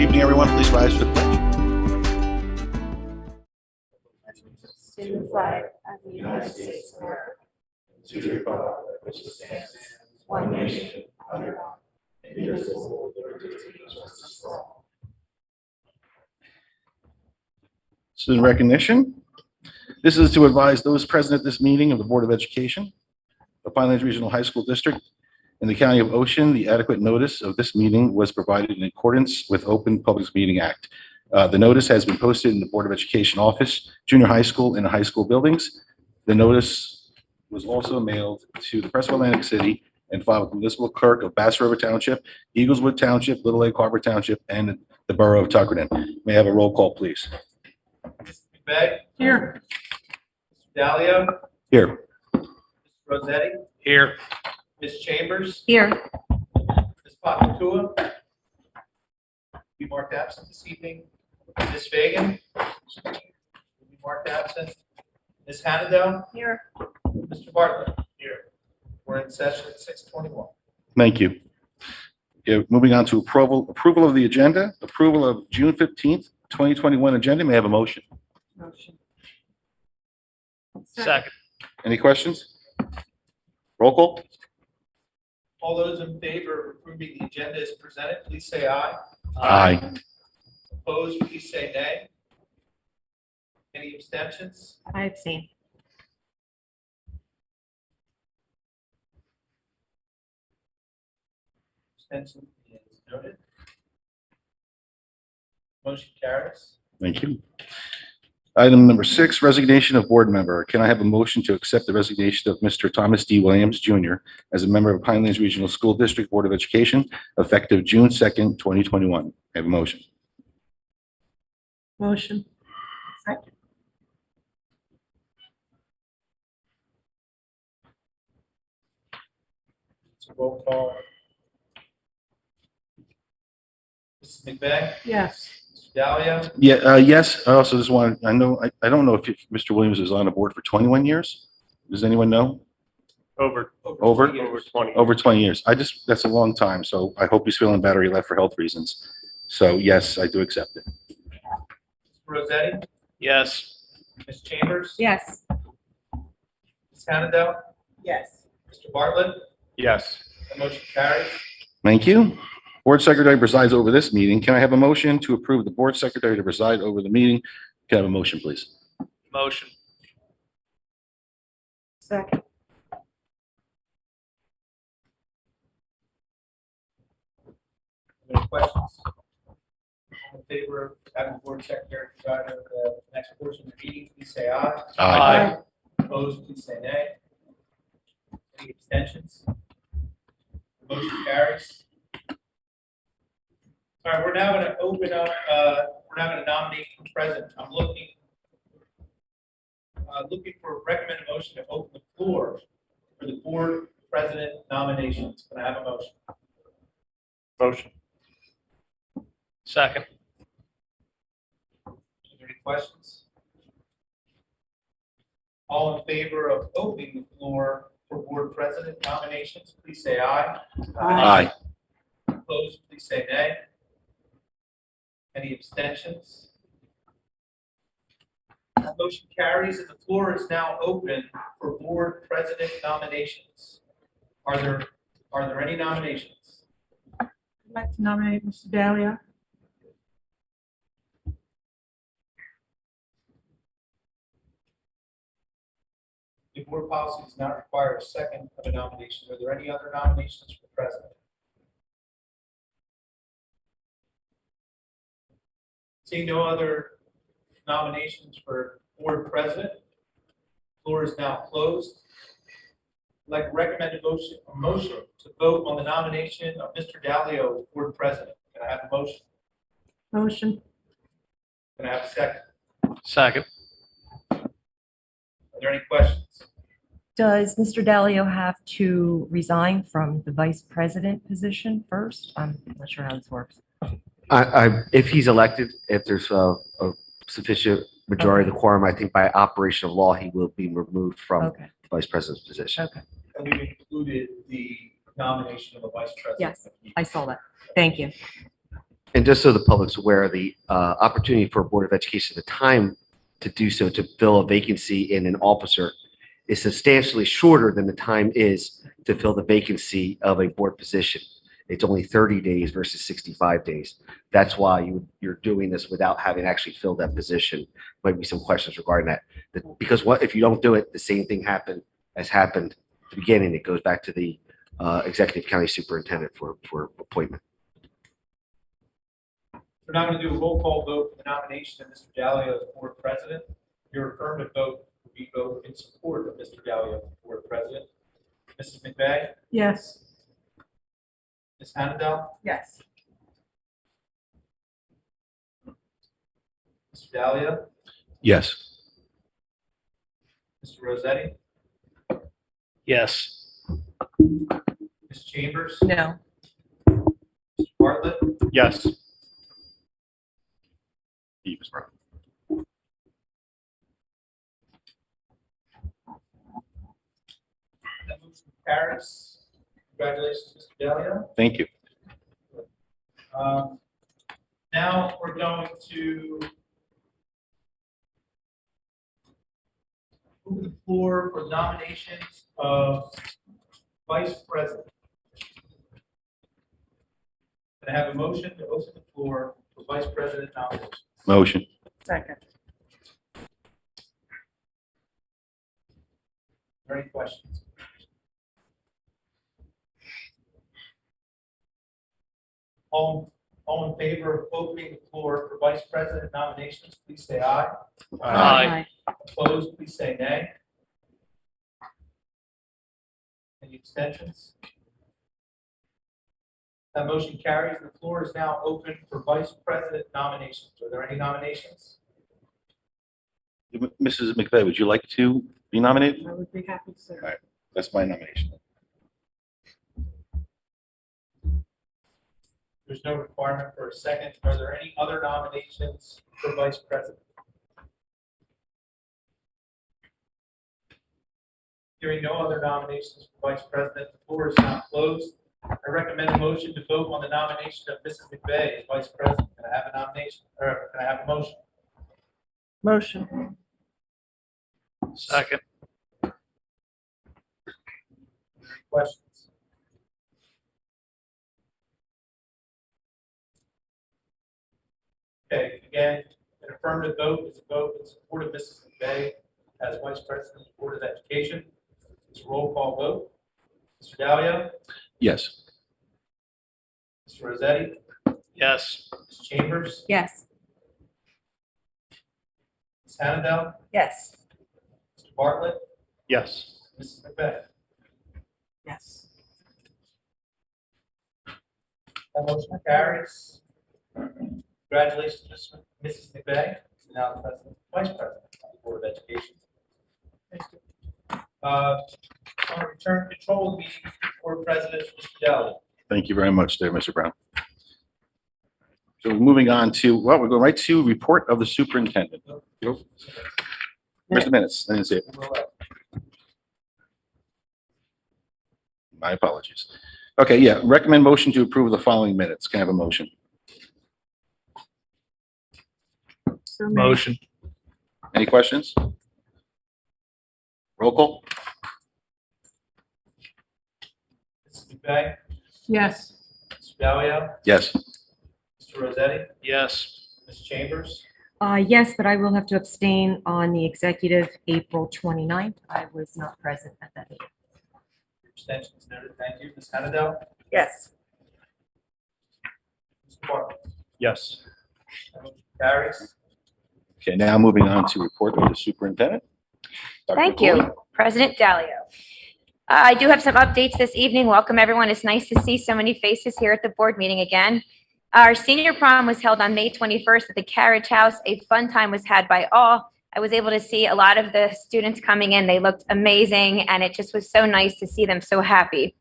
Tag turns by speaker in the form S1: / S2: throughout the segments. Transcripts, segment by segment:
S1: evening, everyone. Please rise for the pledge.
S2: To the flag of the United States of America,
S3: to the republic which stands
S2: one nation,
S3: under God, indivisible, with liberty and justice for all.
S1: Student recognition. This is to advise those present at this meeting of the Board of Education of Pinelands Regional High School District in the County of Ocean. The adequate notice of this meeting was provided in accordance with Open Public Meeting Act. The notice has been posted in the Board of Education office, junior high school, and high school buildings. The notice was also mailed to the Press of Atlantic City and filed with the municipal clerk of Bass River Township, Eagleswood Township, Little Lake Harbor Township, and the Borough of Tuckerton. May I have a roll call, please?
S4: Mr. McVeigh?
S2: Here.
S4: Mr. Dalio?
S1: Here.
S4: Mr. Rossetti?
S1: Here.
S4: Ms. Chambers?
S2: Here.
S4: Ms. Papatua? Be marked absent this evening. Ms. Fagan? Will be marked absent. Ms. Hannadel?
S2: Here.
S4: Mr. Bartlett? Here. We're in session at 6:21.
S1: Thank you. Okay, moving on to approval of the agenda, approval of June 15th, 2021 agenda. May I have a motion?
S2: Motion.
S5: Second.
S1: Any questions? Roll call.
S4: All those in favor of approving the agenda as presented, please say aye.
S1: Aye.
S4: Opposed, please say nay. Any abstentions?
S2: I abstain.
S4: Abstention is noted. Motion carries.
S1: Thank you. Item number 6, resignation of board member. Can I have a motion to accept the resignation of Mr. Thomas D. Williams, Jr. as a member of Pinelands Regional School District Board of Education effective June 2nd, 2021? I have a motion.
S2: Motion. Second.
S4: It's a roll call. Mrs. McVeigh?
S2: Yes.
S4: Mr. Dalio?
S1: Yeah, yes. I also just want, I don't know if Mr. Williams is on the board for 21 years. Does anyone know?
S5: Over 20.
S1: Over 20 years. That's a long time. So I hope he's feeling better. He left for health reasons. So yes, I do accept it.
S4: Mr. Rossetti?
S5: Yes.
S4: Ms. Chambers?
S2: Yes.
S4: Ms. Hannadel?
S2: Yes.
S4: Mr. Bartlett?
S5: Yes.
S4: The motion carries.
S1: Thank you. Board secretary presides over this meeting. Can I have a motion to approve the board secretary to preside over the meeting? Can I have a motion, please?
S5: Motion.
S2: Second.
S4: Any questions? All in favor of having the board secretary preside over the next portion of the meeting, please say aye.
S5: Aye.
S4: Opposed, please say nay. Any abstentions? The motion carries. All right, we're now going to open up, we're now going to nominate for president. I'm looking for a recommended motion to open the floor for the board president nominations. Can I have a motion?
S5: Motion. Second.
S4: Are there any questions? All in favor of opening the floor for board president nominations, please say aye.
S1: Aye.
S4: Opposed, please say nay. Any abstentions? That motion carries and the floor is now open for board president nominations. Are there any nominations?
S2: I'd like to nominate Mr. Dalio.
S4: The board policy does not require a second of a nomination. Are there any other nominations for president? Seeing no other nominations for board president, floor is now closed. I'd like to recommend a motion to vote on the nomination of Mr. Dalio as board president. Can I have a motion?
S2: Motion.
S4: Can I have a second?
S5: Second.
S4: Are there any questions?
S6: Does Mr. Dalio have to resign from the vice president position first? I'm not sure how this works.
S7: If he's elected, if there's a sufficient majority of the quorum, I think by operation of law, he will be removed from
S6: Okay,
S7: the vice president's position.
S6: okay.
S4: And we've included the nomination of a vice president.
S6: Yes, I saw that. Thank you.
S7: And just so the public's aware, the opportunity for Board of Education, the time to do so, to fill a vacancy in an officer is substantially shorter than the time is to fill the vacancy of a board position. It's only 30 days versus 65 days. That's why you're doing this without having actually filled that position. Might be some questions regarding that. Because what if you don't do it, the same thing happened at the beginning. It goes back to the executive county superintendent for appointment.
S4: We're now going to do a roll call vote for the nomination of Mr. Dalio as board president. Your affirmative vote will be vote in support of Mr. Dalio as board president. Mrs. McVeigh,
S2: Yes.
S4: Ms. Hannadel,
S2: Yes.
S4: Mr. Dalio,
S1: Yes.
S4: Mr. Rossetti,
S5: Yes.
S4: Ms. Chambers,
S6: No.
S4: Mr. Bartlett,
S5: Yes.
S1: Ms. Brown.
S4: that motion carries. Congratulations, Mr. Dalio.
S1: Thank you.
S4: Now we're going to move the floor for nominations of vice president. Can I have a motion to open the floor for vice president nominations?
S1: Motion.
S2: Second.
S4: Are there any questions? All in favor of opening the floor for vice president nominations, please say aye.
S5: Aye.
S4: Opposed, please say nay. Any abstentions? That motion carries. The floor is now open for vice president nominations. Are there any nominations?
S1: Mrs. McVeigh, would you like to be nominated?
S2: I would be happy to serve.
S1: That's my nomination.
S4: There's no requirement for a second. Are there any other nominations for vice president? Hearing no other nominations for vice president, the floor is now closed. I recommend a motion to vote on the nomination of Mrs. McVeigh as vice president. Can I have a nomination, or can I have a motion?
S2: Motion.
S5: Second.
S4: Any questions? Okay, again, an affirmative vote is a vote in support of Mrs. McVeigh as vice president of the Board of Education. It's a roll call vote. Mr. Dalio,
S1: Yes.
S4: Mr. Rossetti,
S5: Yes.
S4: Ms. Chambers,
S6: Yes.
S4: Ms. Hannadel,
S6: Yes.
S4: Mr. Bartlett,
S5: Yes.
S4: Mrs. McVeigh.
S2: Yes.
S4: That motion carries. Congratulations, Mrs. McVeigh, now the president, vice president of the Board of Education. On return control of the meeting, Board President, Mr. Dalio.
S1: Thank you very much there, Mr. Brown. So moving on to, well, we're going right to report of the superintendent. Where's the minutes? I didn't see it. My apologies. Okay, yeah, recommend motion to approve the following minutes. Can I have a motion?
S2: So moved.
S5: Motion.
S1: Any questions? Roll call?
S4: Mrs. McVeigh,
S2: Yes.
S4: Mr. Dalio,
S1: Yes.
S4: Mr. Rossetti,
S5: Yes.
S4: Ms. Chambers,
S6: Yes, but I will have to abstain on the executive April 29th. I was not present at that meeting.
S4: abstentions noted. Thank you. Ms. Hannadel,
S2: Yes.
S4: Mr. Bartlett.
S5: Yes.
S4: That motion carries.
S1: Okay, now moving on to report of the superintendent. Dr.
S8: Thank
S1: McCoy.
S8: you, President Dalio. I do have some updates this evening. Welcome, everyone. It's nice to see so many faces here at the board meeting again. Our senior prom was held on May 21st at the Carriage House. A fun time was had by all. I was able to see a lot of the students coming in. They looked amazing, and it just was so nice to see them so happy.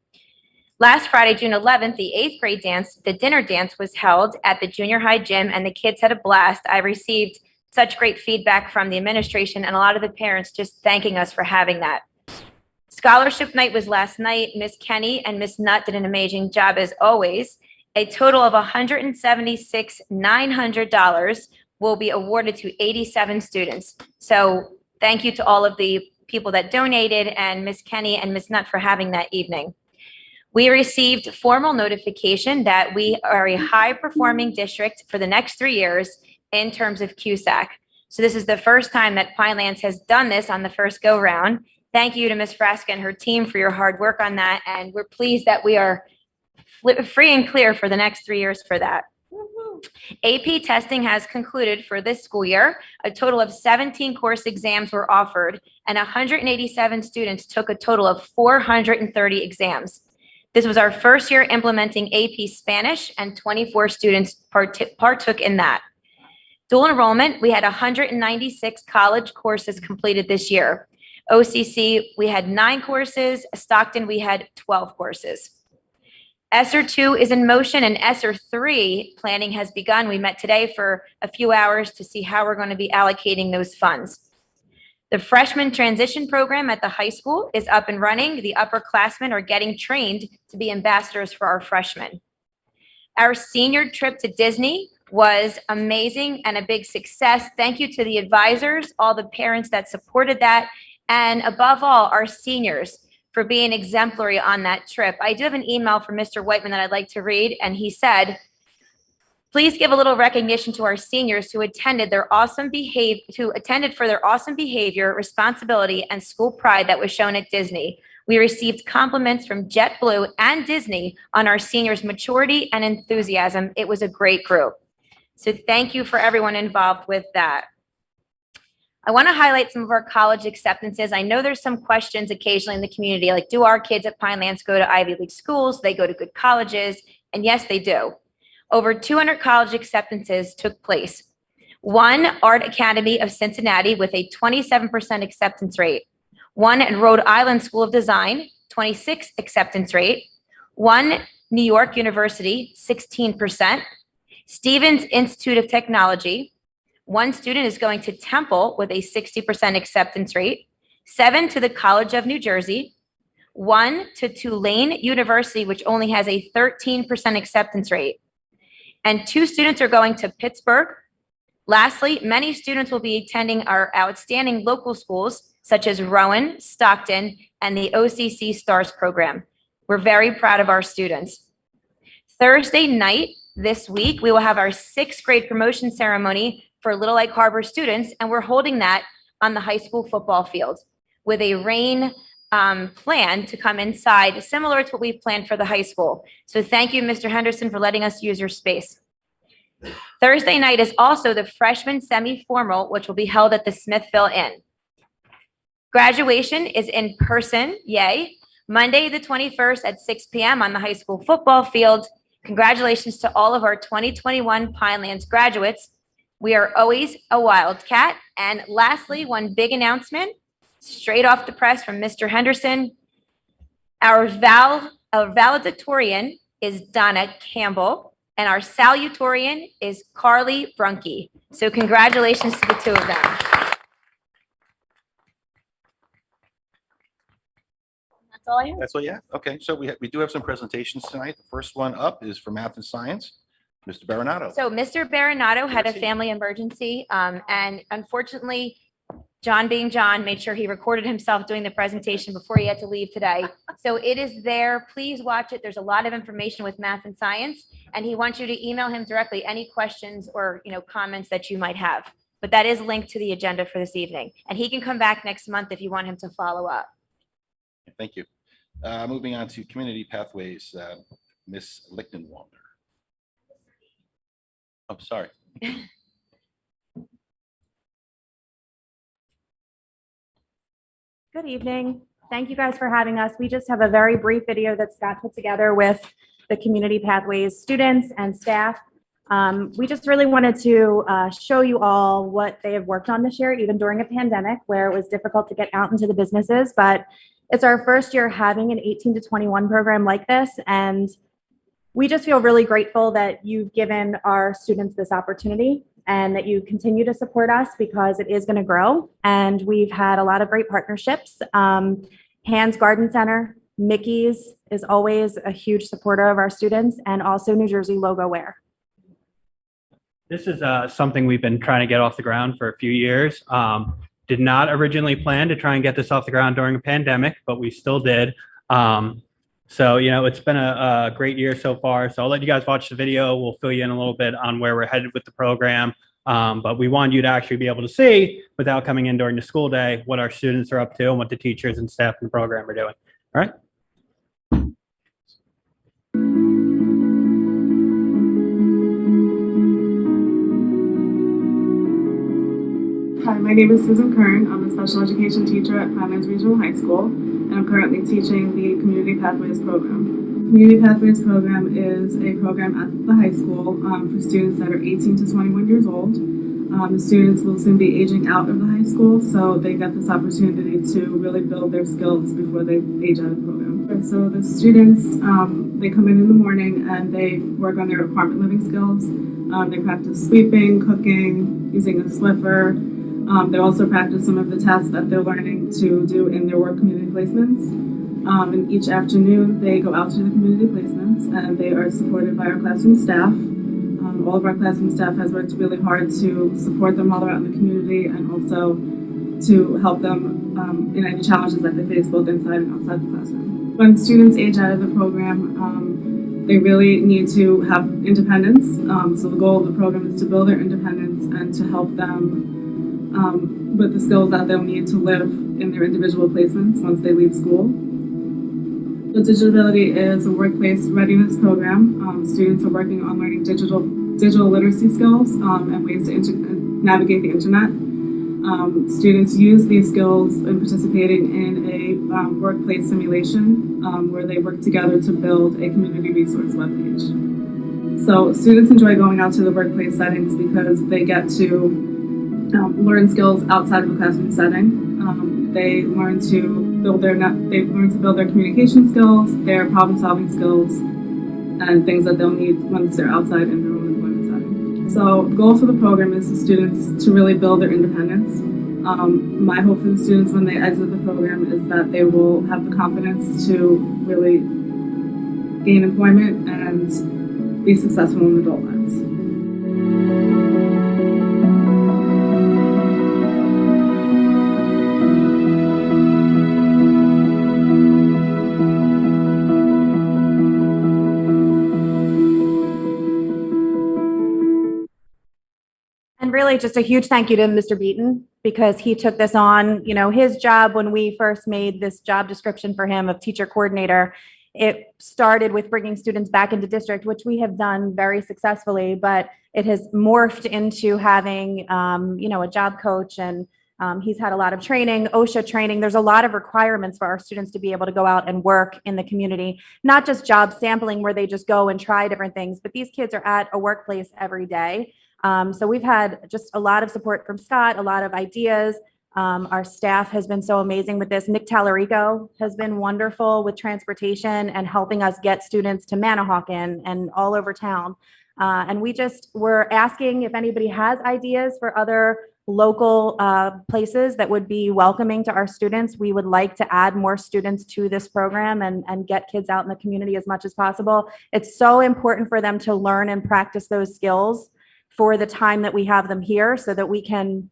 S8: Last Friday, June 11th, the 8th grade dance, the dinner dance, was held at the junior high gym, and the kids had a blast. I received such great feedback from the administration and a lot of the parents just thanking us for having that. Scholarship night was last night. Miss Kenny and Miss Nutt did an amazing job as always. A total of $176,900 will be awarded to 87 students. So thank you to all of the people that donated and Ms. Kenny and Ms. Nutt for having that evening. We received formal notification that we are a high-performing district for the next 3 years in terms of CUSAC. So this is the first time that Pinelands has done this on the first go-round. Thank you to Ms. Frasca and her team for your hard work on that, and we're pleased that we are free and clear for the next 3 years for that. AP testing has concluded for this school year. A total of 17 course exams were offered, and 187 students took a total of 430 exams. This was our first year implementing AP Spanish, and 24 students partook in that. Dual enrollment, we had 196 college courses completed this year. OCC, we had 9 courses. Stockton, we had 12 courses. ESSER 2 is in motion, and ESSER 3 planning has begun. We met today for a few hours to see how we're going to be allocating those funds. The freshman transition program at the high school is up and running. The upperclassmen are getting trained to be ambassadors for our freshmen. Our senior trip to Disney was amazing and a big success. Thank you to the advisors, all the parents that supported that, and above all, our seniors for being exemplary on that trip. I do have an email from Mr. Whiteman that I'd like to read, and he said, please give a little recognition to our seniors who attended for their awesome behavior, responsibility, and school pride that was shown at Disney. We received compliments from JetBlue and Disney on our seniors' maturity and enthusiasm. It was a great group. So thank you for everyone involved with that. I want to highlight some of our college acceptances. I know there's some questions occasionally in the community, like, do our kids at Pinelands go to Ivy League schools? Do they go to good colleges? And yes, they do. Over 200 college acceptances took place. One, Art Academy of Cincinnati with a 27% acceptance rate. One at Rhode Island School of Design, 26 acceptance rate. One, New York University, 16%. Stevens Institute of Technology. One student is going to Temple with a 60% acceptance rate. 7 to the College of New Jersey. 1 to Tulane University, which only has a 13% acceptance rate. And 2 students are going to Pittsburgh. Lastly, many students will be attending our outstanding local schools, such as Rowan, Stockton, and the OCC STARS program. We're very proud of our students. Thursday night this week, we will have our 6th grade promotion ceremony for Little Egg Harbor students, and we're holding that on the high school football field with a rain plan to come inside, similar to what we've planned for the high school. So thank you, Mr. Henderson, for letting us use your space. Thursday night is also the freshman semi-formal, which will be held at the Smithville Inn. Graduation is in person, yay. Monday, the 21st at 6 p.m. on the high school football field. Congratulations to all of our 2021 Pinelands graduates. We are always a Wildcat. And lastly, one big announcement, straight off the press from Mr. Henderson. Our valedictorian is Donna Campbell, and our salutatorian is Carly Brunke. So congratulations to the 2 of them. That's all I have.
S1: That's all you have? Okay, so we do have some presentations tonight. The first one up is for math and science. Mr. Baranato.
S8: So Mr. Baranato had a family emergency, and unfortunately, John being John, made sure he recorded himself doing the presentation before he had to leave today. So it is there. Please watch it. There's a lot of information with math and science, and he wants you to email him directly any questions or comments that you might have. But that is linked to the agenda for this evening, and he can come back next month if you want him to follow up.
S1: Thank you. Moving on to community pathways, Ms. Lichtenwalder. I'm sorry.
S2: Good evening. Thank you guys for having us. We just have a very brief video that Scott put together with the Community Pathways students and staff. We just really wanted to show you all what they have worked on this year, even during a pandemic where it was difficult to get out into the businesses. But it's our first year having an 18 to 21 program like this, and we just feel really grateful that you've given our students this opportunity and that you continue to support us because it is going to grow. And we've had a lot of great partnerships. Hands Garden Center, Mickey's is always a huge supporter of our students, and also New Jersey logo wear.
S9: This is something we've been trying to get off the ground for a few years. Did not originally plan to try and get this off the ground during a pandemic, but we still did. So, it's been a great year so far. So I'll let you guys watch the video. We'll fill you in a little bit on where we're headed with the program. But we want you to actually be able to see, without coming in during the school day, what our students are up to and what the teachers and staff in the program are doing. All right.
S10: Hi, my name is Susan Kern. I'm a special education teacher at Pinelands Regional High School, and I'm currently teaching the Community Pathways program. Community Pathways program is a program at the high school for students that are 18 to 21 years old. The students will soon be aging out of the high school, so they get this opportunity to really build their skills before they age out of the program. And so the students, they come in the morning and they work on their apartment living skills. They practice sweeping, cooking, using a Swiffer. They also practice some of the tasks that they're learning to do in their work community placements. And each afternoon, they go out to the community placements, and they are supported by our classroom staff. All of our classroom staff has worked really hard to support them while they're out in the community, and also to help them in any challenges that they face both inside and outside the classroom. When students age out of the program, they really need to have independence. So the goal of the program is to build their independence and to help them with the skills that they'll need to live in their individual placements once they leave school. The Digitability is a workplace readiness program. Students are working on learning digital literacy skills and ways to navigate the internet. Students use these skills in participating in a workplace simulation where they work together to build a community resource webpage. So students enjoy going out to the workplace settings because they get to learn skills outside of the classroom setting. They learn to build their communication skills, their problem-solving skills, and things that they'll need once they're outside in their own employment setting. So the goal for the program is for students to really build their independence. My hope for the students when they exit the program is that they will have the confidence to really gain employment and be successful in adult lives.
S2: And really just a huge thank you to Mr. Beaton, because he took this on, his job when we first made this job description for him of teacher coordinator. It started with bringing students back into district, which we have done very successfully, but it has morphed into having, a job coach, and he's had a lot of training, OSHA training. There's a lot of requirements for our students to be able to go out and work in the community, not just job sampling where they just go and try different things, but these kids are at a workplace every day. So we've had just a lot of support from Scott, a lot of ideas. Our staff has been so amazing with this. Nick Tallarico has been wonderful with transportation and helping us get students to Manahawkin and all over town. And we're asking if anybody has ideas for other local places that would be welcoming to our students. We would like to add more students to this program and get kids out in the community as much as possible. It's so important for them to learn and practice those skills for the time that we have them here, so that we can,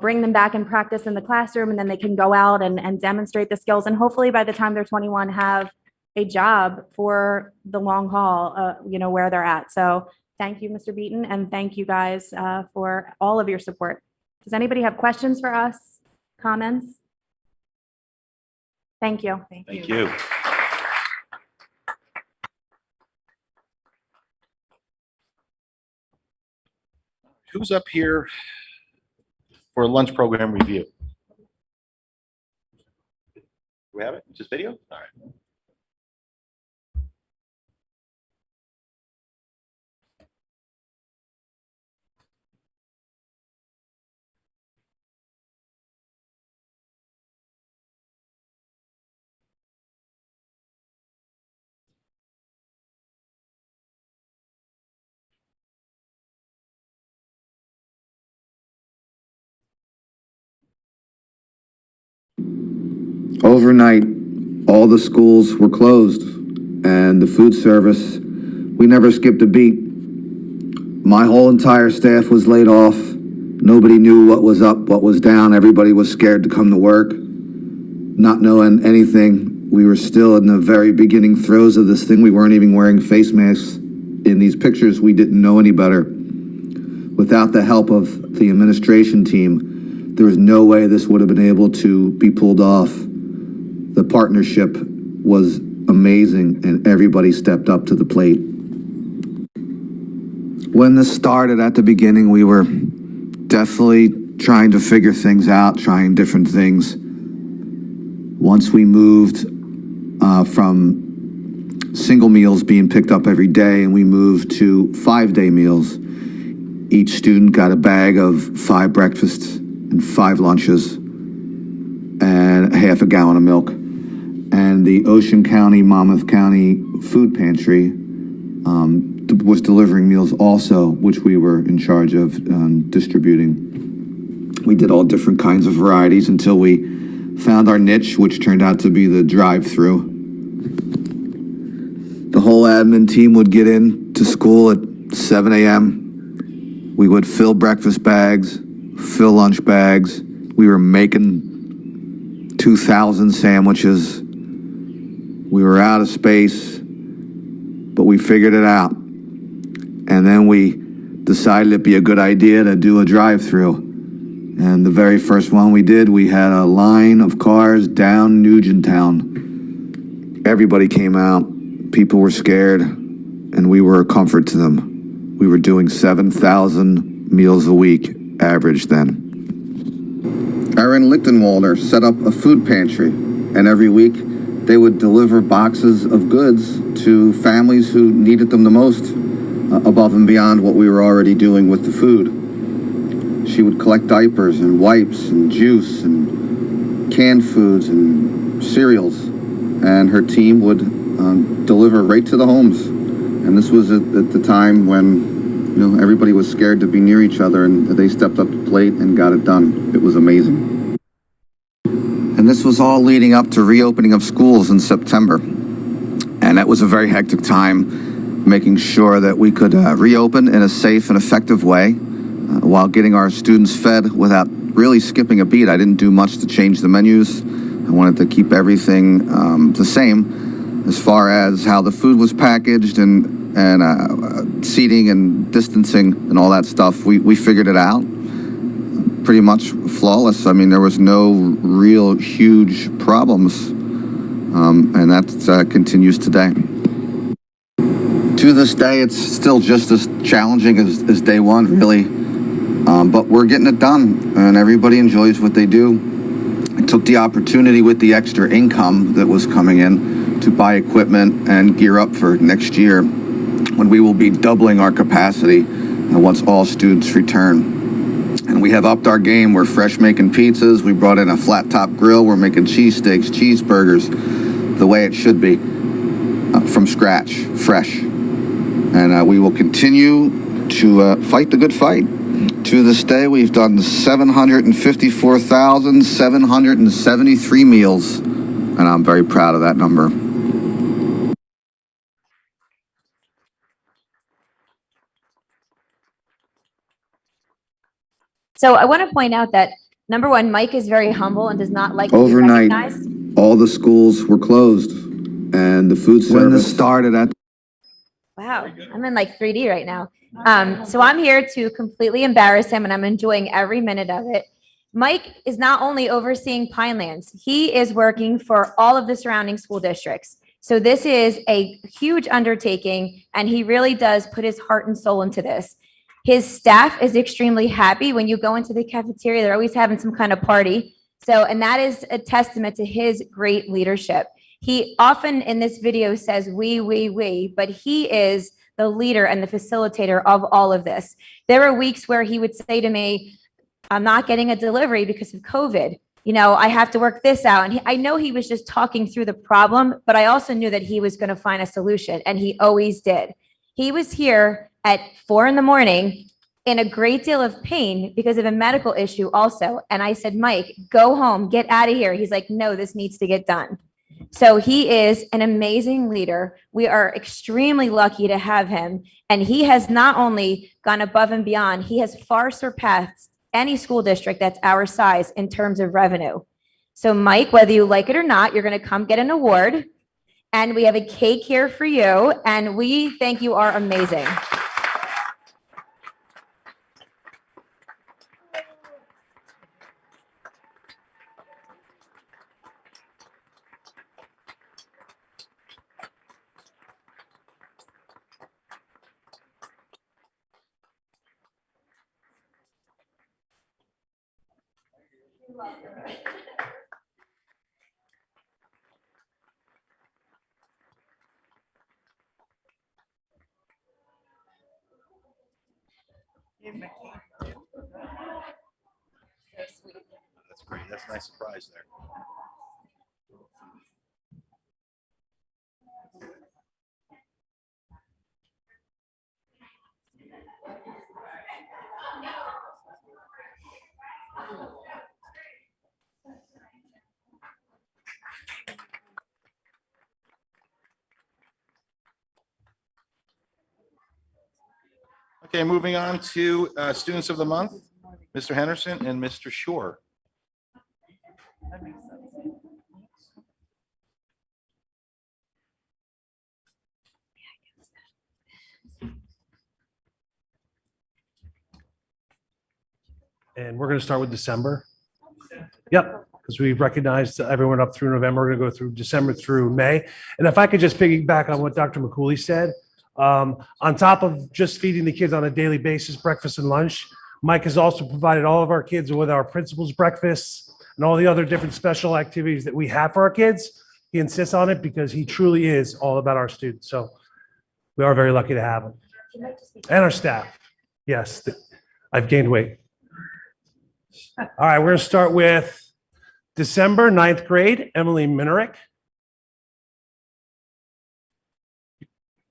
S2: bring them back and practice in the classroom, and then they can go out and demonstrate the skills. And hopefully by the time they're 21, have a job for the long haul, where they're at. So thank you, Mr. Beaton, and thank you guys for all of your support. Does anybody have questions for us? Comments? Thank you.
S1: Thank you. Who's up here for a lunch program review? Do we have it? Just video? All right.
S11: Overnight, all the schools were closed, and the food service, we never skipped a beat. My whole entire staff was laid off. Nobody knew what was up, what was down. Everybody was scared to come to work, not knowing anything. We were still in the very beginning throes of this thing. We weren't even wearing face masks. In these pictures, we didn't know any better. Without the help of the administration team, there was no way this would have been able to be pulled off. The partnership was amazing, and everybody stepped up to the plate. When this started at the beginning, we were definitely trying to figure things out, trying different things. Once we moved from single meals being picked up every day, and we moved to 5-day meals, each student got a bag of 5 breakfasts and 5 lunches and half a gallon of milk. And the Ocean County, Monmouth County Food Pantry was delivering meals also, which we were in charge of distributing. We did all different kinds of varieties until we found our niche, which turned out to be the drive-through. The whole admin team would get in to school at 7 a.m. We would fill breakfast bags, fill lunch bags. We were making 2,000 sandwiches. We were out of space, but we figured it out. And then we decided it'd be a good idea to do a drive-through. And the very first one we did, we had a line of cars down Nugenttown. Everybody came out. People were scared, and we were a comfort to them. We were doing 7,000 meals a week, average then. Erin Lichtenwalder set up a food pantry, and every week they would deliver boxes of goods to families who needed them the most, above and beyond what we were already doing with the food. She would collect diapers and wipes and juice and canned foods and cereals, and her team would deliver right to the homes. And this was at the time when, everybody was scared to be near each other, and they stepped up to the plate and got it done. It was amazing. And this was all leading up to reopening of schools in September. And that was a very hectic time, making sure that we could reopen in a safe and effective way while getting our students fed without really skipping a beat. I didn't do much to change the menus. I wanted to keep everything the same as far as how the food was packaged and seating and distancing and all that stuff. We figured it out pretty much flawless. I mean, there was no real huge problems, and that continues today. To this day, it's still just as challenging as day one, really, but we're getting it done, and everybody enjoys what they do. I took the opportunity with the extra income that was coming in to buy equipment and gear up for next year, when we will be doubling our capacity once all students return. And we have upped our game. We're fresh making pizzas. We brought in a flat top grill. We're making cheesesteaks, cheeseburgers, the way it should be, from scratch, fresh. And we will continue to fight the good fight. To this day, we've done 754,773 meals, and I'm very proud of that number.
S8: So I want to point out that, number one, Mike is very humble and does not like to be
S11: Overnight,
S8: recognized.
S11: all the schools were closed, and the food service. When this started at.
S8: Wow, I'm in like 3D right now. So I'm here to completely embarrass him, and I'm enjoying every minute of it. Mike is not only overseeing Pinelands, he is working for all of the surrounding school districts. So this is a huge undertaking, and he really does put his heart and soul into this. His staff is extremely happy. When you go into the cafeteria, they're always having some kind of party. So, and that is a testament to his great leadership. He often in this video says we, but he is the leader and the facilitator of all of this. There were weeks where he would say to me, I'm not getting a delivery because of COVID. I have to work this out. And I know he was just talking through the problem, but I also knew that he was going to find a solution, and he always did. He was here at 4 a.m. in a great deal of pain because of a medical issue also. And I said, Mike, go home, get out of here. He's like, no, this needs to get done. So he is an amazing leader. We are extremely lucky to have him. And he has not only gone above and beyond, he has far surpassed any school district that's our size in terms of revenue. So Mike, whether you like it or not, you're going to come get an award. And we have a cake here for you. And we think you are amazing.
S1: That's great. That's a nice surprise there. Okay, moving on to Students of the Month, Mr. Henderson and Mr. Shore.
S3: And we're going to start with December. Yep, because we recognized everyone up through November. We're going to go through December through May. And if I could just piggyback on what Dr. McCooley said, on top of just feeding the kids on a daily basis, breakfast and lunch, Mike has also provided all of our kids with our principal's breakfasts and all the other different special activities that we have for our kids. He insists on it because he truly is all about our students. So we are very lucky to have him. And our staff. Yes, I've gained weight. All right, we're going to start with December, 9th grade, Emily Minerick.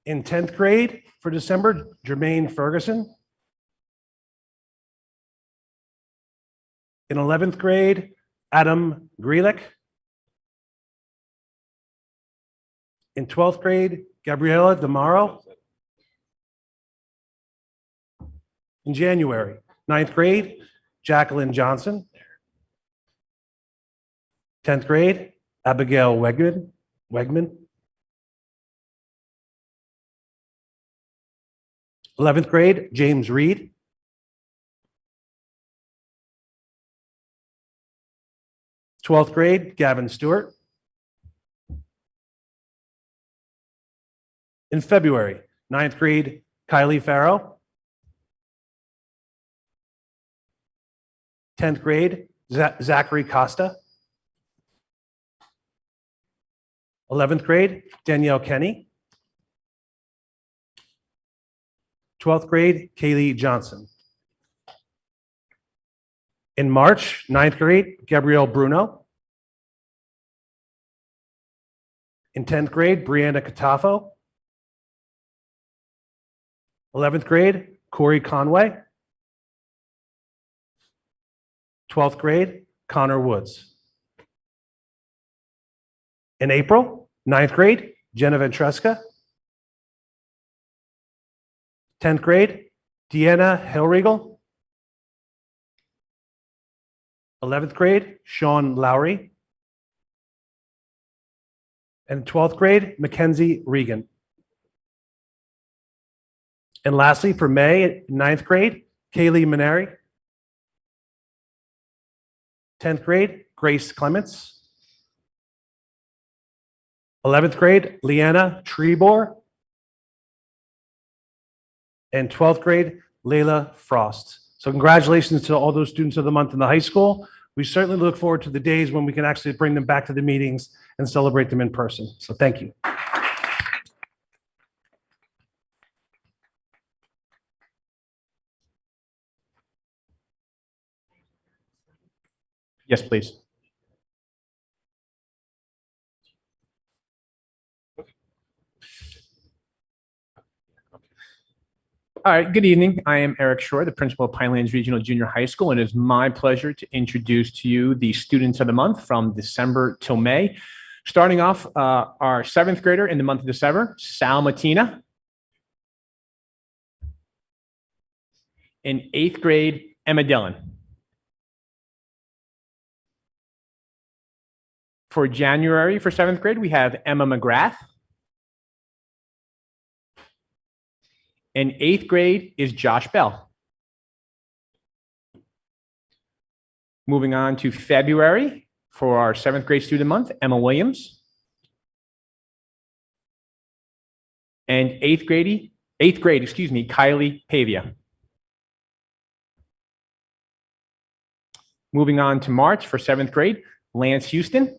S3: In 10th grade for December, Jermaine Ferguson. In 11th grade, Adam Greelick. In 12th grade, Gabriela Demaro. In January, 9th grade, Jacqueline Johnson. 10th grade, Abigail Wegman. 11th grade, James Reed. 12th grade, Gavin Stewart. In February, 9th grade, Kylie Farrow. 10th grade, Zachary Costa. 11th grade, Danielle Kenny. 12th grade, Kaylee Johnson. In March, 9th grade, Gabrielle Bruno. In 10th grade, Brianna Catafo. 11th grade, Corey Conway. 12th grade, Connor Woods. In April, 9th grade, Jenna Ventresca. 10th grade, Deanna Hillregal. 11th grade, Sean Lowry. And 12th grade, Mackenzie Regan. And lastly, for May, 9th grade, Kaylee Maneri. 10th grade, Grace Clements. 11th grade, Leanna Trebor. And 12th grade, Layla Frost. So congratulations to all those students of the month in the high school. We certainly look forward to the days when we can actually bring them back to the meetings and celebrate them in person. So thank you.
S9: Yes, please. All right, good evening. I am Eric Shore, the principal of Pinelands Regional Junior High School, and it is my pleasure to introduce to you the students of the month from December till May.
S12: Starting off, our 7th grader in the month of December, Sal Matina. In 8th grade, Emma Dillon. For January, for 7th grade, we have Emma McGrath. In 8th grade is Josh Bell. Moving on to February, for our 7th grade student month, Emma Williams. And 8th grade, Kylie Pavia. Moving on to March for 7th grade, Lance Houston.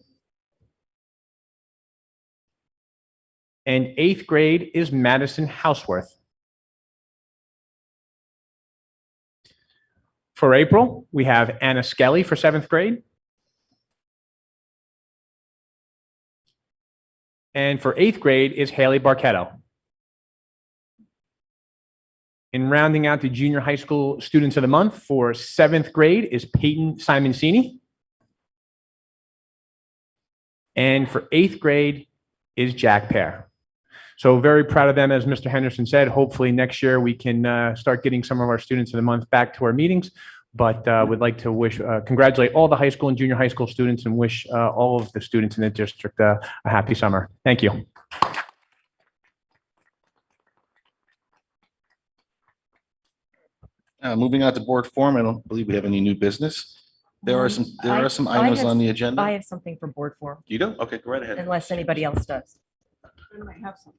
S12: And 8th grade is Madison Houseworth. For April, we have Anna Skelly for 7th grade. And for 8th grade is Haley Barchetto. In rounding out the junior high school students of the month, for 7th grade is Peyton Simoncini. And for 8th grade is Jack Pear. So very proud of them, as Mr. Henderson said. Hopefully next year we can start getting some of our students of the month back to our meetings. But would like to congratulate all the high school and junior high school students and wish all of the students in the district a happy summer. Thank you.
S1: Moving on to board form, I don't believe we have any new business. There are some items on the agenda.
S6: I have something for board form,
S1: You do? Okay, go right ahead.
S6: unless anybody else does.
S10: I might have some.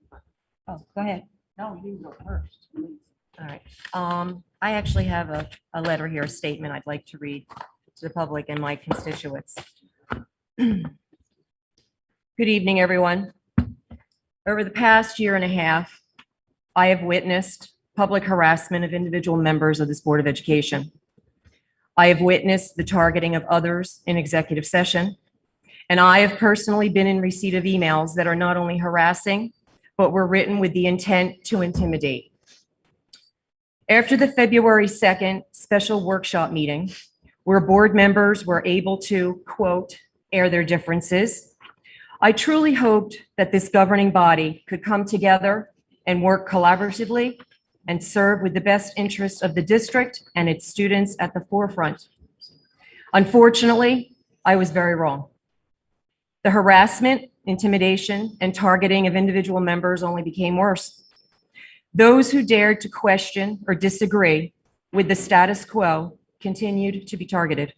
S6: Oh, go ahead.
S10: No, you go first.
S6: All right. I actually have a letter here, a statement I'd like to read to the public and my constituents. Good evening, everyone. Over the past year and a half, I have witnessed public harassment of individual members of this Board of Education. I have witnessed the targeting of others in executive session, and I have personally been in receipt of emails that are not only harassing, but were written with the intent to intimidate. After the February 2nd special workshop meeting, where board members were able to, quote, air their differences, I truly hoped that this governing body could come together and work collaboratively and serve with the best interests of the district and its students at the forefront. Unfortunately, I was very wrong. The harassment, intimidation, and targeting of individual members only became worse. Those who dared to question or disagree with the status quo continued to be targeted.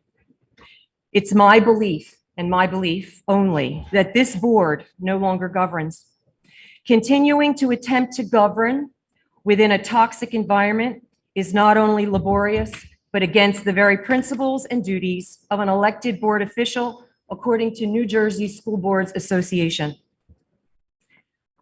S6: It's my belief, and my belief only, that this board no longer governs. Continuing to attempt to govern within a toxic environment is not only laborious, but against the very principles and duties of an elected board official, according to New Jersey School Boards Association.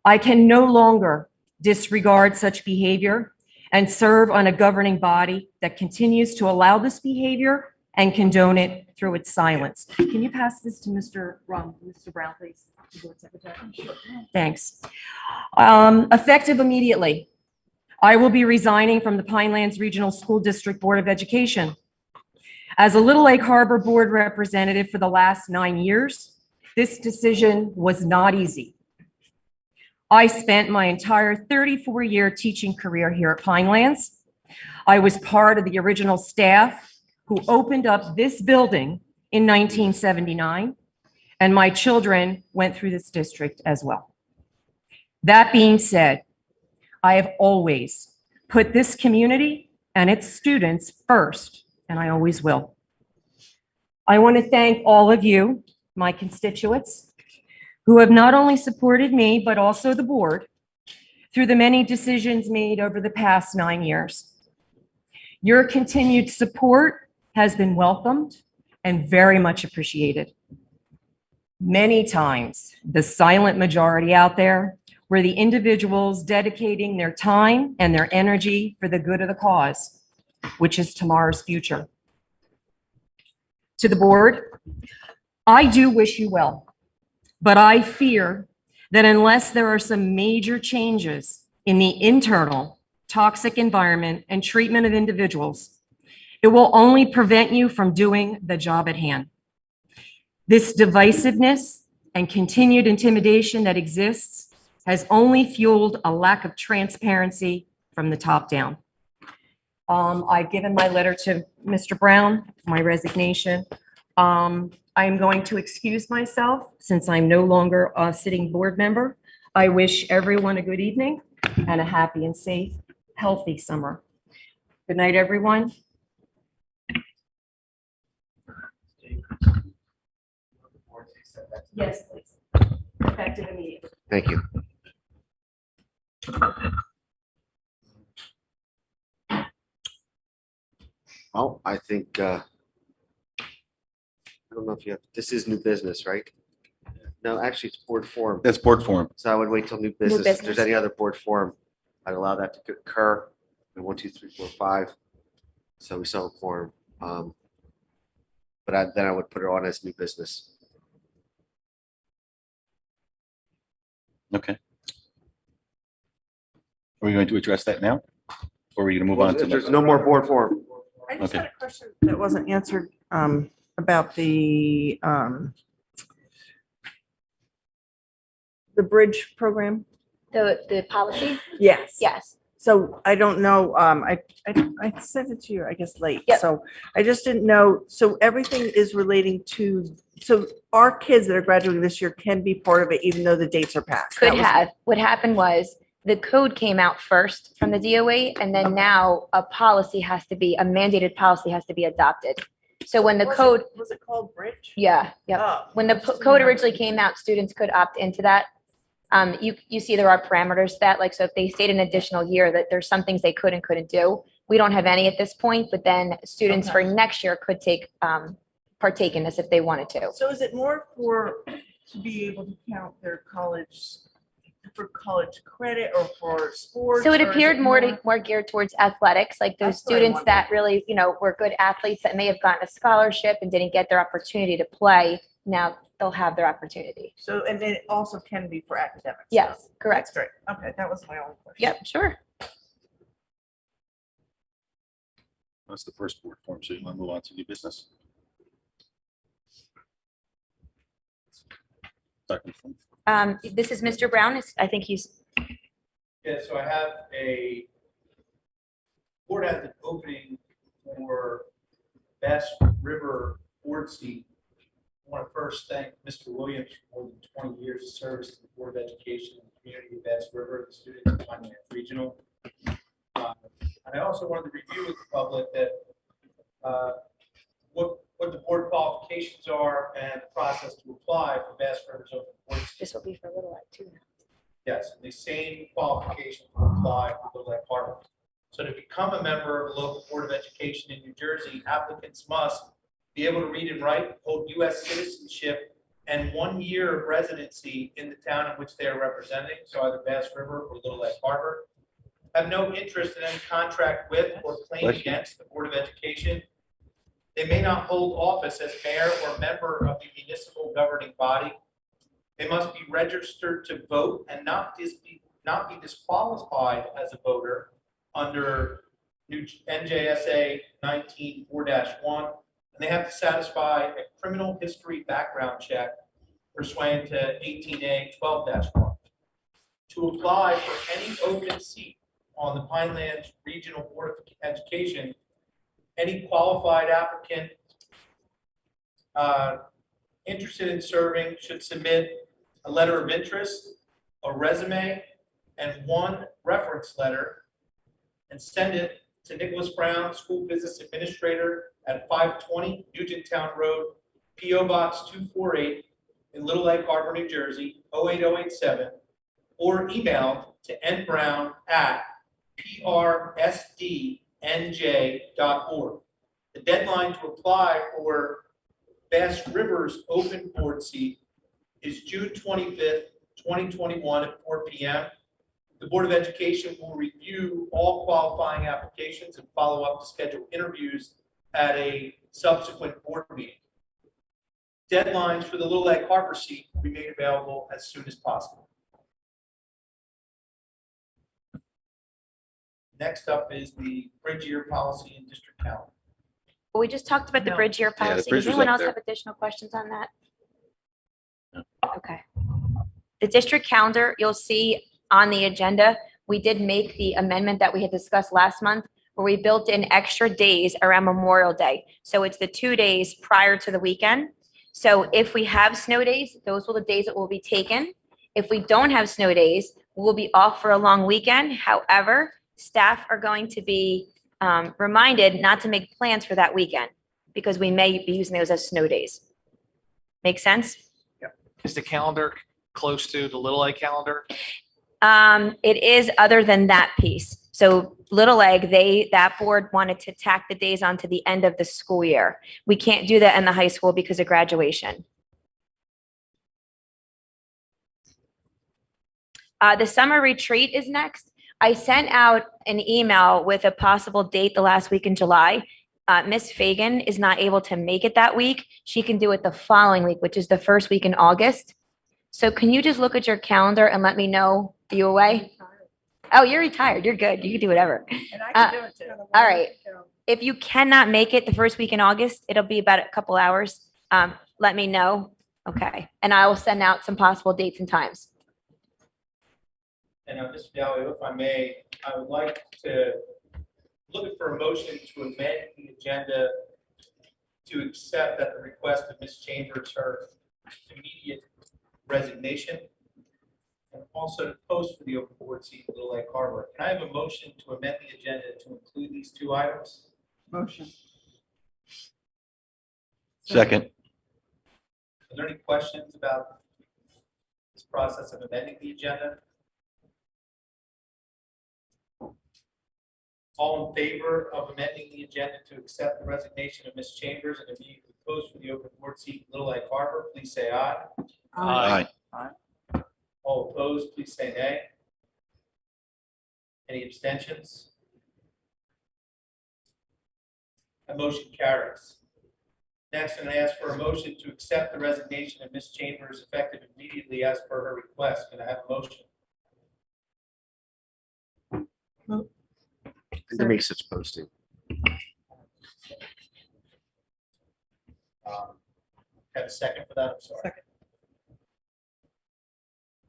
S6: I can no longer disregard such behavior and serve on a governing body that continues to allow this behavior and condone it through its silence. Can you pass this to Mr. Brown, please? The Board Secretary. Thanks. Effective immediately, I will be resigning from the Pinelands Regional School District Board of Education. As a Little Lake Harbor Board representative for the last 9 years, this decision was not easy. I spent my entire 34-year teaching career here at Pinelands. I was part of the original staff who opened up this building in 1979, and my children went through this district as well. That being said, I have always put this community and its students first, and I always will. I want to thank all of you, my constituents, who have not only supported me, but also the board through the many decisions made over the past 9 years. Your continued support has been welcomed and very much appreciated. Many times, the silent majority out there were the individuals dedicating their time and their energy for the good of the cause, which is tomorrow's future. To the board, I do wish you well, but I fear that unless there are some major changes in the internal toxic environment and treatment of individuals, it will only prevent you from doing the job at hand. This divisiveness and continued intimidation that exists has only fueled a lack of transparency from the top down. I've given my letter to Mr. Brown, my resignation. I am going to excuse myself since I'm no longer a sitting board member. I wish everyone a good evening and a happy and safe, healthy summer. Good night, everyone. Yes, please. Effective immediately.
S7: Thank you. Well, I think, I don't know if you have, this is new business, right? No, actually, it's board forum.
S1: That's board forum.
S7: So I would wait till new business. If there's
S8: business.
S7: any other board forum, I'd allow that to occur. 1, 2, 3, 4, 5. So we still have a quorum. But then I would put it on as new business.
S1: Okay. Are we going to address that now? Or are we going to move on to?
S7: If there's no more board forum.
S13: I just
S1: Okay.
S13: had a question that wasn't answered about the bridge program.
S8: The policy?
S13: Yes.
S8: Yes.
S13: So I don't know, I sent it to you, I guess, late.
S8: Yep.
S13: So I just didn't know, so everything is relating to, so our kids that are graduating this year can be part of it even though the dates are passed.
S8: Could
S13: That was-
S8: have. What happened was the code came out first from the DOE, and then now a policy has to be, a mandated policy has to be adopted. So when the code,
S13: Was it called bridge?
S8: yeah, yep.
S13: Oh,
S8: When the code originally came out, students could opt into that. You see there are parameters to that, like, so if they stayed an additional year, that there's some things they could and couldn't do. We don't have any at this point, but then students for next year could partake in this if they wanted to.
S13: So is it more to be able to count their college, for college credit or for sports?
S8: So it
S13: or is
S8: appeared more geared towards athletics, like those
S13: That's what I
S8: students that
S13: wondered.
S8: really, were good athletes that may have gotten a scholarship and didn't get their opportunity to play. Now they'll have their opportunity.
S13: So, and then it also can be for academics?
S8: Yes,
S13: That's
S8: correct.
S13: great. Okay, that was my only question.
S8: Yep, sure.
S1: That's the first board forum, so you want to move on to new business? Dr. Flynn?
S8: This is Mr. Brown. I think he's,
S4: Yeah, so I have board has an opening for Bass River board seat. I want to first thank Mr. Williams for more than 20 years of service to the Board of Education and the community of Bass River, the students of Pinelands Regional. And I also wanted to review with the public that what the board qualifications are and the process to apply for Bass River's open board seat.
S8: this will be for Little Light too.
S4: Yes, the same qualifications will apply for Little Lake Harbor. So to become a member of the local Board of Education in New Jersey, applicants must be able to read and write, hold U.S. citizenship, and 1 year of residency in the town in which they are representing, so either Bass River or Little Lake Harbor. Have no interest in any contract with or claim
S1: Bless you.
S4: against the Board of Education. They may not hold office as mayor or member of the municipal governing body. They must be registered to vote and not be disqualified as a voter under new NJSA 19-4-1. And they have to satisfy a criminal history background check pursuant to 18A 12-1. To apply for any open seat on the Pinelands Regional Board of Education, any qualified applicant interested in serving should submit a letter of interest, a resume, and 1 reference letter, and send it to Nicholas Brown, School Business Administrator at 520 Nugenttown Road, P.O. Box 248 in Little Lake Harbor, New Jersey, 08087, or email to nbrown@prsdnj.org. The deadline to apply for Bass River's open board seat is June 25th, 2021 at 4 p.m. The Board of Education will review all qualifying applications and follow up to schedule interviews at a subsequent board meeting. Deadlines for the Little Lake Harbor seat will be made available as soon as possible. Next up is the bridge year policy and district calendar.
S8: Well, we just talked about the
S13: No.
S8: bridge year
S1: Yeah, the
S8: policy.
S1: bridge
S8: Does
S1: was
S8: anyone
S1: up
S8: else
S1: there.
S8: have additional questions on that?
S1: No.
S8: Okay. The district calendar, you'll see on the agenda, we did make the amendment that we had discussed last month where we built in extra days around Memorial Day. So it's the 2 days prior to the weekend. So if we have snow days, those will the days that will be taken. If we don't have snow days, we'll be off for a long weekend. However, staff are going to be reminded not to make plans for that weekend because we may be using those as snow days. Make sense?
S5: Is the calendar close to the Little Egg calendar?
S8: It is other than that piece. So Little Egg, that board wanted to tack the days onto the end of the school year. We can't do that in the high school because of graduation. The summer retreat is next. I sent out an email with a possible date the last week in July. Miss Fagan is not able to make it that week. She can do it the following week, which is the first week in August. So can you just look at your calendar and let me know? Are you away? Oh, you're retired. You're good. You can do whatever.
S13: And I can do it too.
S8: All right. If you cannot make it the first week in August, it'll be about a couple hours. Let me know. Okay. And I will send out some possible dates and times.
S4: And Mr. Dallio, if I may, I would like to look for a motion to amend the agenda to accept at the request of Ms. Chambers her immediate resignation and also to post for the open board seat in Little Lake Harbor. Can I have a motion to amend the agenda to include these two items?
S13: Motion.
S1: Second.
S4: Are there any questions about this process of amending the agenda? All in favor of amending the agenda to accept the resignation of Ms. Chambers and immediately post for the open board seat in Little Lake Harbor, please say aye.
S1: Aye.
S4: All opposed, please say nay. Any abstentions? A motion carries. Next, I'm going to ask for a motion to accept the resignation of Ms. Chambers effective immediately as per her request. Can I have a motion?
S7: To make such posting.
S4: Have a second for that? I'm sorry. Second.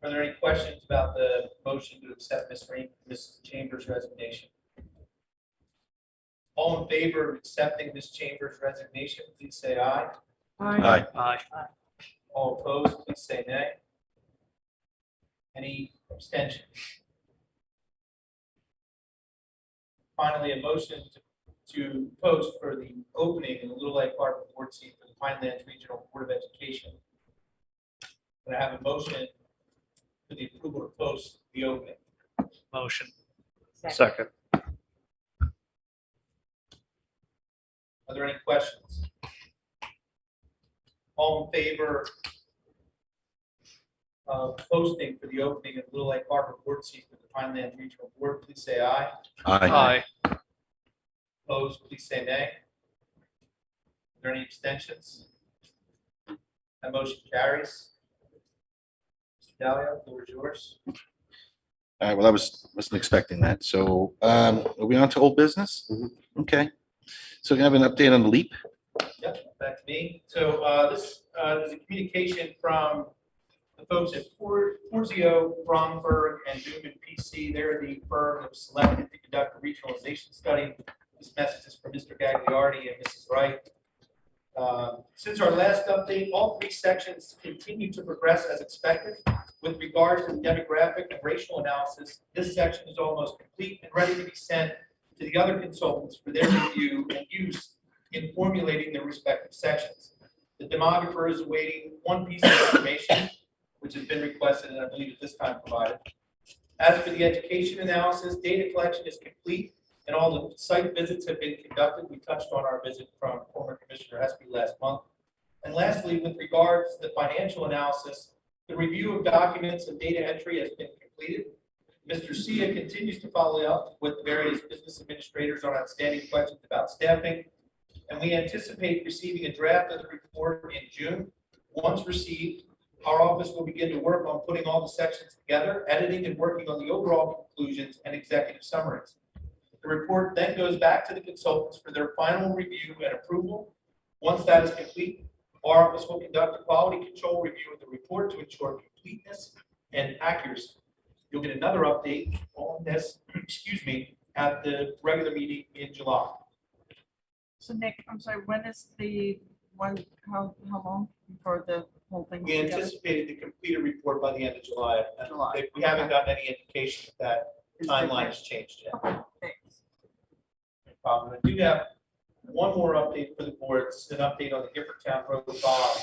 S4: Are there any questions about the motion to accept Ms. Chambers' resignation? All in favor of accepting Ms. Chambers' resignation, please say aye.
S1: Aye.
S5: Aye.
S4: All opposed, please say nay. Any abstentions? Finally, a motion to post for the opening in the Little Lake Harbor board seat for the Pinelands Regional Board of Education. Can I have a motion for the approval to post the opening?
S5: Motion.
S7: Second.
S4: Are there any questions? All in favor of posting for the opening of Little Lake Harbor board seat for the Pinelands Regional Board, please say aye.
S1: Aye.
S4: Opposed, please say nay. Are there any abstentions? That motion carries. Mr. Dallio, the floor is yours.
S1: All right, well, wasn't expecting that. So are we on to old business? Okay. So we have an update on the LEAP.
S4: Yep, back to me. So this is a communication from the folks at Porzio, Bromberg, and Newman PC. They're the firm that was selected to conduct a regionalization study. This message is from Mr. Gagliardi and Mrs. Wright. Since our last update, all three sections continue to progress as expected. With regards to the demographic and racial analysis, this section is almost complete and ready to be sent to the other consultants for their review and use in formulating their respective sections. The demographer is awaiting one piece of information, which has been requested and I believe at this time provided. As for the education analysis, data collection is complete and all the site visits have been conducted. We touched on our visit from former Commissioner Hespy last month. And lastly, with regards to the financial analysis, the review of documents and data entry has been completed. Mr. Sia continues to follow up with various business administrators on outstanding questions about staffing, and we anticipate receiving a draft of the report in June. Once received, our office will begin to work on putting all the sections together, editing and working on the overall conclusions and executive summaries. The report then goes back to the consultants for their final review and approval. Once that is complete, our office will conduct a quality control review of the report to ensure completeness and accuracy. You'll get another update on this, excuse me, at the regular meeting in July.
S13: So Nick, I'm sorry, when is the one, how long before the whole thing?
S4: We anticipated to complete a report by the end of July. And we haven't gotten any indication that timeline has changed yet.
S13: Thanks.
S4: No problem. I do have one more update for the board. It's an update on the Giffortown Road bog.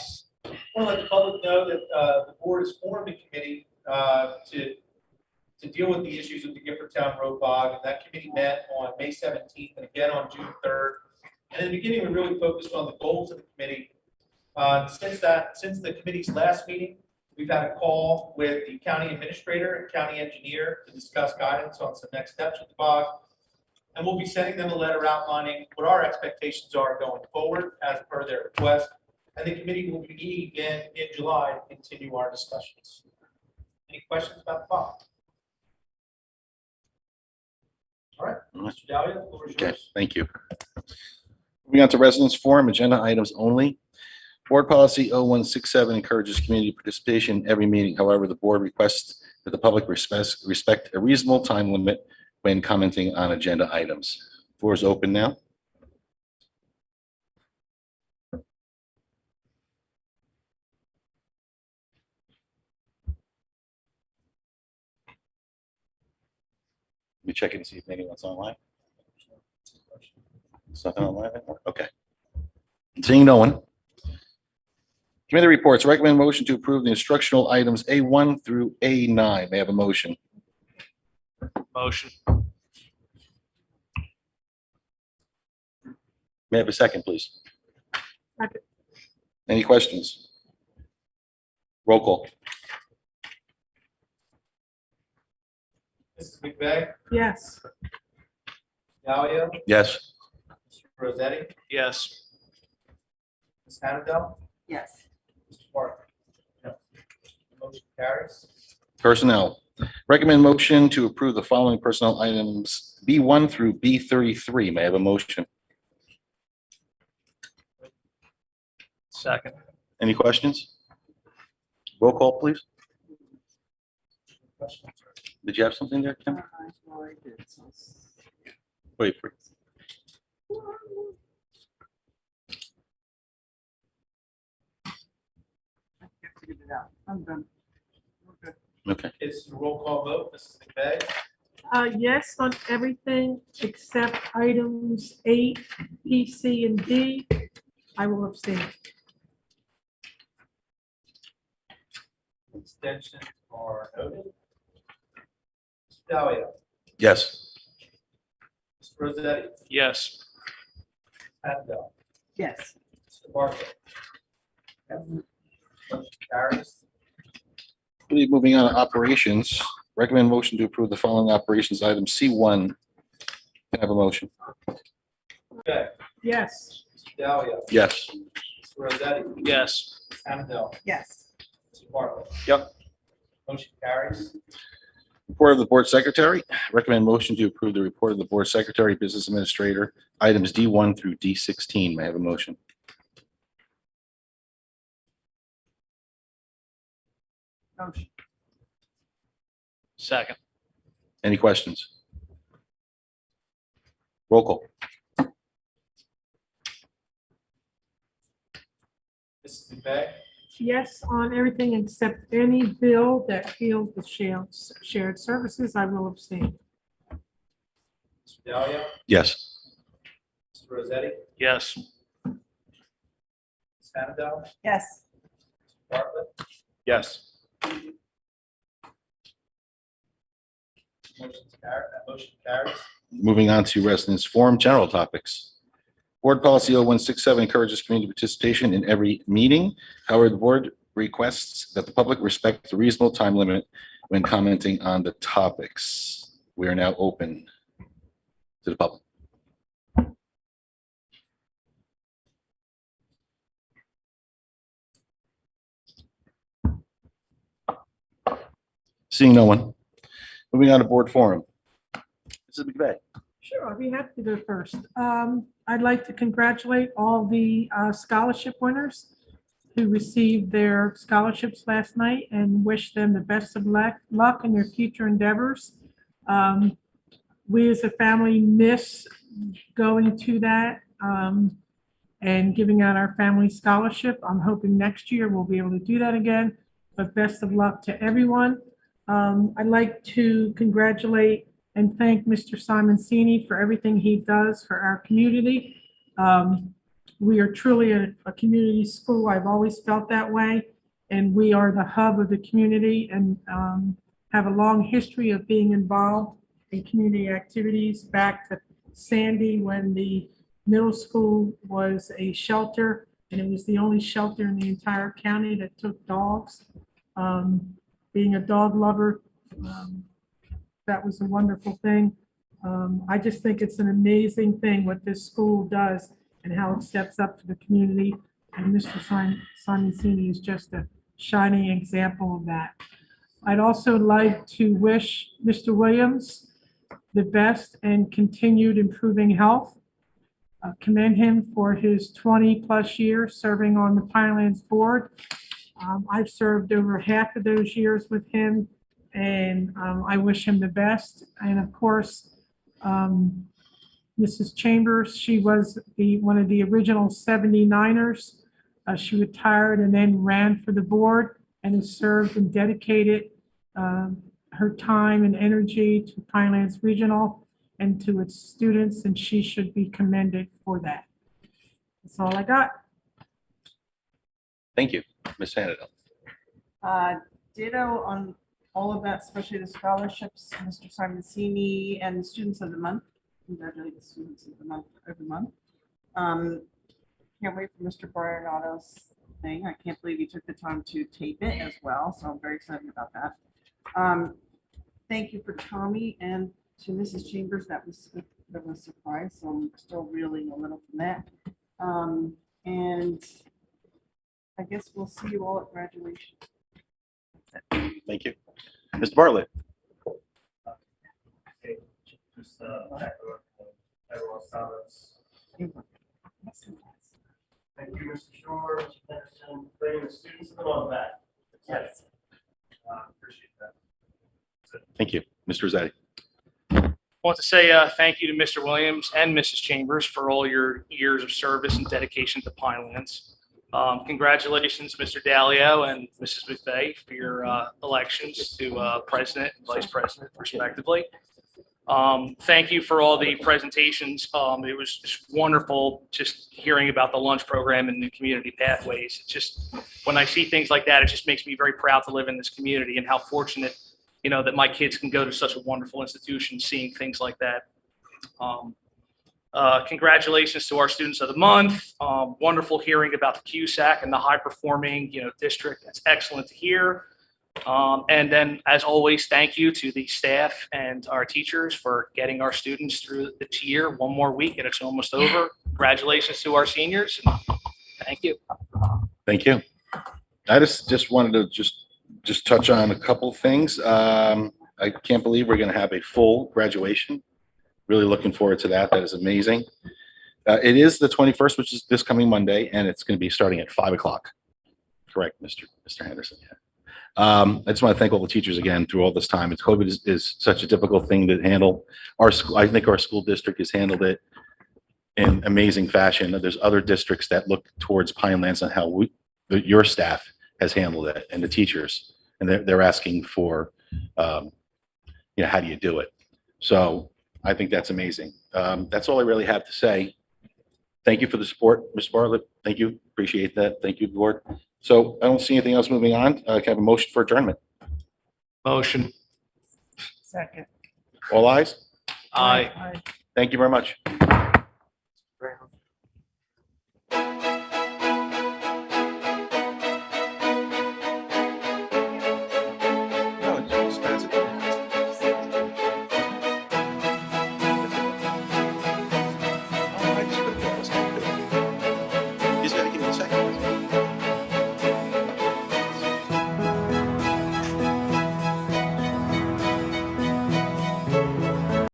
S4: I want to let the public know that the board has formed a committee to deal with the issues of the Giffortown Road bog. And that committee met on May 17th and again on June 3rd. And in the beginning, we really focused on the goals of the committee. Since the committee's last meeting, we've had a call with the county administrator and county engineer to discuss guidance on some next steps with the bog. And we'll be sending them a letter outlining what our expectations are going forward as per their request. And the committee will be meeting again in July to continue our discussions. Any questions about the bog? All right, Mr. Dahlia, the floor is
S1: Okay,
S4: yours.
S1: thank you. Moving on to residents forum, agenda items only. Board policy 0167 encourages community participation in every meeting. However, the board requests that the public respect a reasonable time limit when commenting on agenda items. Floor is open now. Let me check and see if anyone's online. There's nothing online anymore? Okay. Seeing no one. Committee reports, recommend motion to approve the instructional items A1 through A9. May I have a motion?
S5: Motion.
S1: May I have a second, please?
S10: Second.
S1: Any questions? Roll call.
S4: Mrs. McVeigh,
S10: Yes.
S4: Dahlia,
S1: Yes.
S4: Mr. Rosetti,
S5: Yes.
S4: Ms. Hannadel,
S13: Yes.
S4: Mr. Parker. No. Motion carries.
S1: Personnel. Recommend motion to approve the following personnel items B1 through B33. May I have a motion?
S5: Second.
S1: Any questions? Roll call, please.
S4: Questions?
S1: Did you have something there, Kim? Wait for it.
S10: I'm done.
S1: Okay.
S4: It's a roll call vote. Mrs. McVeigh,
S10: Yes on everything except items 8, B, C, and D. I will abstain.
S4: extensions are noted. Mr. Dahlia,
S1: Yes.
S4: Mr. Rosetti,
S5: Yes.
S4: Hannadel,
S13: Yes.
S4: Mr. Parker. Yes. Motion carries.
S1: Moving on to operations. Recommend motion to approve the following operations item C1. Can I have a motion?
S4: Okay,
S10: Yes.
S4: Mr. Dahlia,
S1: Yes.
S4: Mr. Rosetti,
S5: Yes.
S4: Hannadel,
S13: Yes.
S4: Mr. Parker.
S1: Yep.
S4: Motion carries.
S1: Report of the board secretary. Recommend motion to approve the report of the board secretary, business administrator, items D1 through D16. May I have a motion?
S13: Motion.
S5: Second.
S1: Any questions? Roll call.
S4: Mrs. McVeigh,
S10: Yes on everything except any bill that deals with shared services. I will abstain.
S4: Mr. Dahlia,
S1: Yes.
S4: Mr. Rosetti,
S5: Yes.
S4: Ms. Hannadel,
S13: Yes.
S4: Mr. Bartlett.
S1: Yes.
S4: Motion carries.
S1: Moving on to residents forum, general topics. Board policy 0167 encourages community participation in every meeting. However, the board requests that the public respect the reasonable time limit when commenting on the topics. We are now open to the public. Seeing no one. Moving on to board forum. Mrs. McVeigh.
S10: Sure, I'll be happy to go first. I'd like to congratulate all the scholarship winners.
S14: who received their scholarships last night and wish them the best of luck in their future endeavors. We as a family miss going to that and giving out our family scholarship. I'm hoping next year we'll be able to do that again, but best of luck to everyone. I'd like to congratulate and thank Mr. Simoncini for everything he does for our community. We are truly a community school. I've always felt that way. And we are the hub of the community and have a long history of being involved in community activities back to Sandy when the middle school was a shelter and it was the only shelter in the entire county that took dogs. Being a dog lover, that was a wonderful thing. I just think it's an amazing thing what this school does and how it steps up for the community. And Mr. Simoncini is just a shining example of that. I'd also like to wish Mr. Williams the best and continued improving health. Commend him for his 20-plus years serving on the Pinelands board. I've served over half of those years with him, and I wish him the best. And of course, Mrs. Chambers, she was one of the original 79ers. She retired and then ran for the board and has served and dedicated her time and energy to Pinelands Regional and to its students, and she should be commended for that. That's all I got.
S1: Thank you. Ms. Hannah.
S13: Ditto on all of that, especially the scholarships, Mr. Simoncini and the Students of the Month. Congratulate the Students of the Month every month. Can't wait for Mr. Barinato's thing. I can't believe he took the time to tape it as well, so I'm very excited about that. Thank you for Tommy and to Mrs. Chambers. That was a surprise, so I'm still reeling a little from that. And I guess we'll see you all at graduation.
S1: Thank you. Mr. Bartlett.
S15: Just everyone's comments. Thank you, Mr. Shore, Mr. Henderson, bringing the Students of the Month back. Yes. Appreciate that.
S1: Thank you. Mr. Rossetti.
S5: I want to say thank you to Mr. Williams and Mrs. Chambers for all your years of service and dedication to Pinelands. Congratulations, Mr. Dalio and Mrs. McVeigh, for your elections to president and vice president, respectively. Thank you for all the presentations. It was just wonderful just hearing about the lunch program and the community pathways. It just, when I see things like that, it just makes me very proud to live in this community and how fortunate, that my kids can go to such a wonderful institution, seeing things like that. Congratulations to our Students of the Month. Wonderful hearing about the CUSAC and the high performing, district. That's excellent to hear. And then, as always, thank you to the staff and our teachers for getting our students through this year. One more week and it's almost over. Congratulations to our seniors. Thank you.
S1: Thank you. I just wanted to just touch on a couple things. I can't believe we're going to have a full graduation. Really looking forward to that. That is amazing. It is the 21st, which is this coming Monday, and it's going to be starting at 5 o'clock. Correct, Mr. Henderson. Yeah. I just want to thank all the teachers again through all this time. COVID is such a difficult thing to handle. I think our school district has handled it in amazing fashion. There's other districts that look towards Pinelands on how your staff has handled it and the teachers, and they're asking for, how do you do it? So I think that's amazing. That's all I really have to say. Thank you for the support, Mr. Bartlett. Thank you. Appreciate that. Thank you, board. So I don't see anything else moving on. Can I have a motion for adjournment?
S5: Motion.
S13: Second.
S1: All ayes?
S5: Aye.
S1: Thank you very much.